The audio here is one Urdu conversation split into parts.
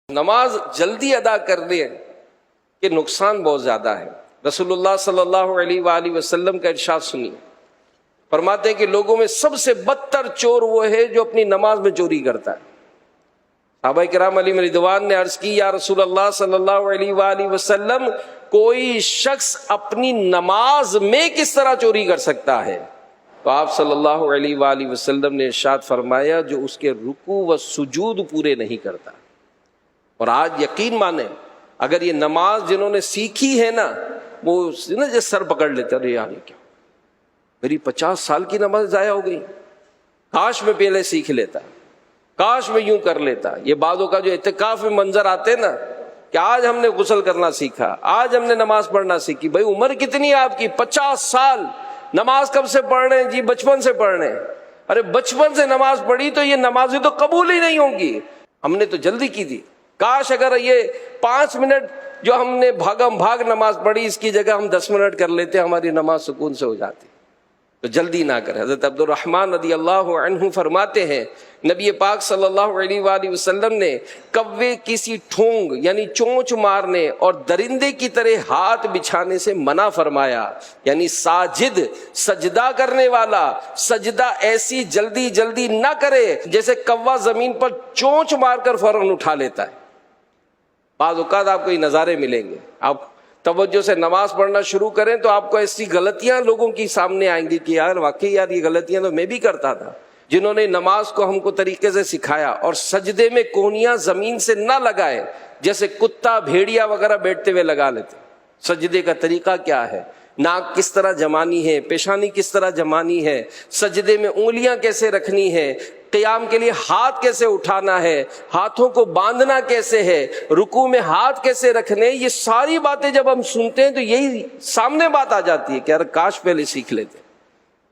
نماز جلدی ادا کرنے کے نقصان بہت زیادہ ہے۔ رسول اللہ صلی اللہ علیہ وآلہ وسلم کا ارشاد سنیے، فرماتے ہیں کہ لوگوں میں سب سے بدتر چور وہ ہے جو اپنی نماز میں چوری کرتا ہے۔ صحابہ کرام علیہم رضوان نے عرض کی، یا رسول اللہ صلی اللہ علیہ وآلہ وسلم، کوئی شخص اپنی نماز میں کس طرح چوری کر سکتا ہے؟ تو آپ صلی اللہ علیہ وآلہ وسلم نے ارشاد فرمایا، جو اس کے رکوع و سجود پورے نہیں کرتا۔ اور آج یقین مانیں، اگر یہ نماز جنہوں نے سیکھی ہے نا، وہ جو سر پکڑ لیتے ہیں، یار کیا میری 50 سال کی نماز ضائع ہو گئی، کاش میں پہلے سیکھ لیتا، کاش میں یوں کر لیتا۔ یہ بعضوں کا جو اعتکاف میں منظر آتے نا کہ آج ہم نے غسل کرنا سیکھا، آج ہم نے نماز پڑھنا سیکھی۔ بھائی عمر کتنی ہے آپ کی؟ 50 سال۔ نماز کب سے پڑھ رہے ہیں؟ جی بچپن سے پڑھ رہے ہیں۔ ارے بچپن سے نماز پڑھی تو یہ نمازیں تو قبول ہی نہیں ہوں گی۔ ہم نے تو جلدی کی تھی، کاش اگر یہ 5 منٹ جو ہم نے بھاگم بھاگ نماز پڑھی، اس کی جگہ ہم 10 منٹ کر لیتے، ہماری نماز سکون سے ہو جاتی۔ تو جلدی نہ کریں۔ حضرت عبد الرحمن رضی اللہ عنہ فرماتے ہیں، نبی پاک صلی اللہ علیہ وآلہ وسلم نے کوے کسی ٹھونگ یعنی چونچ مارنے اور درندے کی طرح ہاتھ بچھانے سے منع فرمایا۔ یعنی ساجد، سجدہ کرنے والا، سجدہ ایسی جلدی جلدی نہ کرے جیسے کوا زمین پر چونچ مار کر فوراً اٹھا لیتا ہے۔ بعض اوقات آپ کو یہ نظارے ملیں گے، آپ توجہ سے نماز پڑھنا شروع کریں تو آپ کو ایسی غلطیاں لوگوں کی سامنے آئیں گی کہ یار واقعی یار یہ غلطیاں تو میں بھی کرتا تھا۔ جنہوں نے نماز کو ہم کو طریقے سے سکھایا اور سجدے میں کونیاں زمین سے نہ لگائے، جیسے کتا بھیڑیا وغیرہ بیٹھتے ہوئے لگا لیتے۔ سجدے کا طریقہ کیا ہے؟ ناک کس طرح جمانی ہے، پیشانی کس طرح جمانی ہے، سجدے میں انگلیاں کیسے رکھنی ہے، قیام کے لیے ہاتھ کیسے اٹھانا ہے، ہاتھوں کو باندھنا کیسے ہے، رکوع میں ہاتھ کیسے رکھنے، یہ ساری باتیں جب ہم سنتے ہیں تو یہی سامنے بات آ جاتی ہے کہ یار کاش پہلے سیکھ لیتے،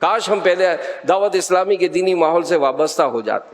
کاش ہم پہلے دعوت اسلامی کے دینی ماحول سے وابستہ ہو جاتے۔